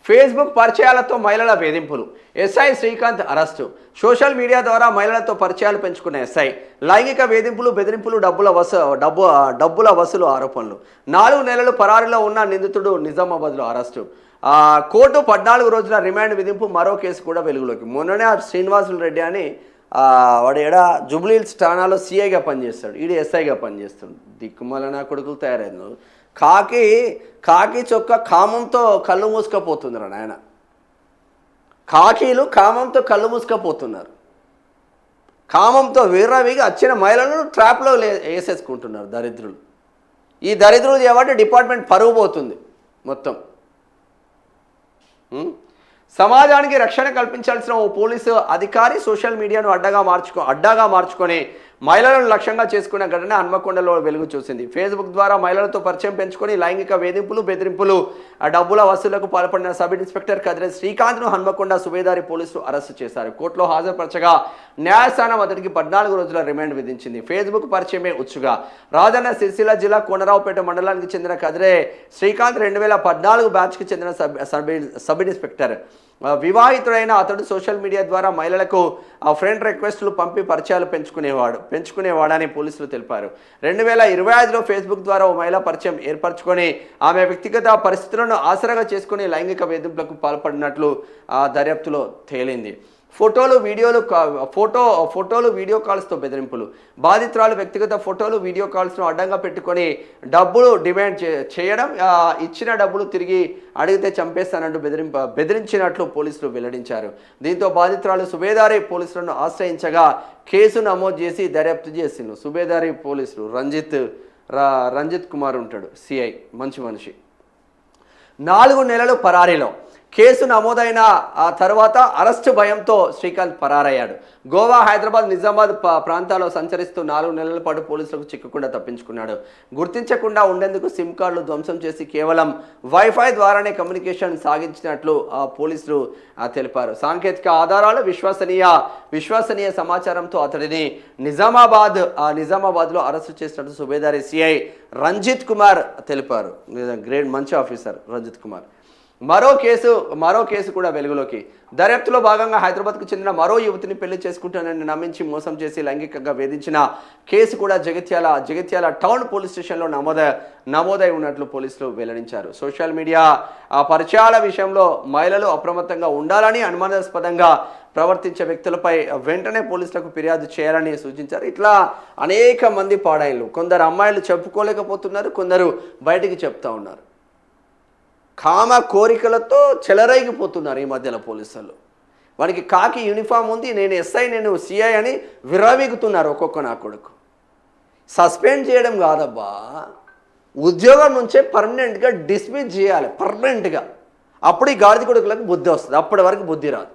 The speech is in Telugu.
ఫేస్బుక్ పరిచయాలతో మహిళల వేధింపులు. SI Srikanth arrest. Social media ద్వారా మహిళలతో పరిచయాలు పెంచుకున్న ఎస్ఐ లైంగిక వేధింపులు, బెదిరింపులు, డబ్బుల వసూలు ఆరోపణలు. 4 నెలలు పరారీలో ఉన్న నిందితుడు నిజామాబాద్లో అరెస్టు. కోర్టు 14 రోజుల రిమాండ్ విధింపు. మరో కేసు కూడా వెలుగులోకి. మొన్ననే శ్రీనివాసులు రెడ్డి అని వాడు ఎడా జూబ్లీహిల్స్ ఠాణాలో సిఐగా పనిచేస్తాడు, ఈడు ఎస్ఐగా పనిచేస్తాడు. దిక్కుమల నా కొడుకులు తయారైన కాకి చొక్క కామంతో కళ్ళు మూసుకపోతున్నారు నాయన. కాకీలు కామంతో కళ్ళు మూసుకపోతున్నారు. కామంతో వీర్రవిగా వచ్చిన మహిళలను ట్రాప్లో వేసేసుకుంటున్నారు దరిద్రులు. ఈ దరిద్రులు చేయబట్టి డిపార్ట్మెంట్ పరుగు పోతుంది మొత్తం. సమాజానికి రక్షణ కల్పించాల్సిన ఓ పోలీసు అధికారి సోషల్ మీడియాను అడ్డాగా మార్చుకొని మహిళలను లక్ష్యంగా చేసుకున్న ఘటన హన్మకొండలో వెలుగు చూసింది. ఫేస్బుక్ ద్వారా మహిళలతో పరిచయం పెంచుకొని లైంగిక వేధింపులు, బెదిరింపులు, డబ్బుల వసూళ్లకు పాల్పడిన సబ్ ఇన్స్పెక్టర్ కదిరే శ్రీకాంత్ను హన్మకొండ సుబేదారి పోలీసులు అరెస్టు చేశారు. కోర్టులో హాజరుపరచగా న్యాయస్థానం అతడికి 14 రోజుల రిమాండ్ విధించింది. ఫేస్బుక్ పరిచయమే ఉచ్చుగా. రాజన్న సిరిసిల్ల జిల్లా కోనరావుపేట మండలానికి చెందిన కదిరే శ్రీకాంత్ 2014 బ్యాచ్కి చెందిన సబ్ ఇన్స్పెక్టర్. వివాహితుడైన అతడు సోషల్ మీడియా ద్వారా మహిళలకు ఫ్రెండ్ రిక్వెస్టులు పంపి పరిచయాలు పెంచుకునేవాడని పోలీసులు తెలిపారు. 2025లో ఫేస్బుక్ ద్వారా ఓ మహిళ పరిచయం ఏర్పరచుకొని ఆమె వ్యక్తిగత పరిస్థితులను ఆసరాగా చేసుకుని లైంగిక వేధింపులకు పాల్పడినట్లు దర్యాప్తులో తేలింది. ఫోటోలు, వీడియో కాల్స్తో బెదిరింపులు. బాధితురాలు వ్యక్తిగత ఫోటోలు, వీడియో కాల్స్ను అడ్డంగా పెట్టుకొని డబ్బులు డిమాండ్ చేయడం, ఇచ్చిన డబ్బులు తిరిగి అడిగితే చంపేస్తానంటూ బెదిరించినట్లు పోలీసులు వెల్లడించారు. దీంతో బాధితురాలు సుబేదారి పోలీసులను ఆశ్రయించగా కేసు నమోదు చేసి దర్యాప్తు చేసిండు. సుబేదారి పోలీసులు రంజిత్ కుమార్ ఉంటాడు, సిఐ, మంచి మనిషి. 4 నెలలు పరారీలో. కేసు నమోదైన తర్వాత అరెస్టు భయంతో శ్రీకాంత్ పరారయ్యాడు. గోవా, హైదరాబాద్, నిజామాబాద్ ప్రాంతాల్లో సంచరిస్తూ 4 నెలల పాటు పోలీసులకు చిక్కకుండా తప్పించుకున్నాడు. గుర్తించకుండా ఉండేందుకు సిమ్ కార్డులు ధ్వంసం చేసి కేవలం వైఫై ద్వారానే కమ్యూనికేషన్ సాగించినట్లు పోలీసులు తెలిపారు. సాంకేతిక ఆధారాలు, విశ్వసనీయ సమాచారంతో అతడిని నిజామాబాద్లో అరెస్టు చేసినట్టు సుబేదారి సిఐ రంజిత్ కుమార్ తెలిపారు. గ్రేట్, మంచి ఆఫీసర్ రంజిత్ కుమార్. మరో కేసు కూడా వెలుగులోకి. దర్యాప్తులో భాగంగా హైదరాబాద్కు చెందిన మరో యువతిని పెళ్లి చేసుకుంటానని నమ్మించి మోసం చేసి లైంగికంగా వేధించిన కేసు కూడా జగిత్యాల టౌన్ పోలీస్ స్టేషన్లో నమోదై ఉన్నట్లు పోలీసులు వెల్లడించారు. సోషల్ మీడియా పరిచయాల విషయంలో మహిళలు అప్రమత్తంగా ఉండాలని, అనుమానాస్పదంగా ప్రవర్తించే వ్యక్తులపై వెంటనే పోలీసులకు ఫిర్యాదు చేయాలని సూచించారు. ఇట్లా అనేక మంది పాడాయిలు. కొందరు అమ్మాయిలు చెప్పుకోలేకపోతున్నారు, కొందరు బయటికి చెప్తా ఉన్నారు. కామ కోరికలతో చెలరైగిపోతున్నారు ఈ మధ్యలో పోలీసులు. వానికి కాకి యూనిఫామ్ ఉంది, నేను ఎస్ఐ, నేను సిఐ అని విర్రవీగుతున్నారు ఒక్కొక్క నా కొడుకు. సస్పెండ్ చేయడం కాదబ్బా, ఉద్యోగం నుంచే పర్మనెంట్గా డిస్మిస్ చేయాలి, పర్మనెంట్గా. అప్పుడు ఈ గాడిద కొడుకులకు బుద్ధి వస్తుంది, అప్పటి వరకు బుద్ధి రాదు.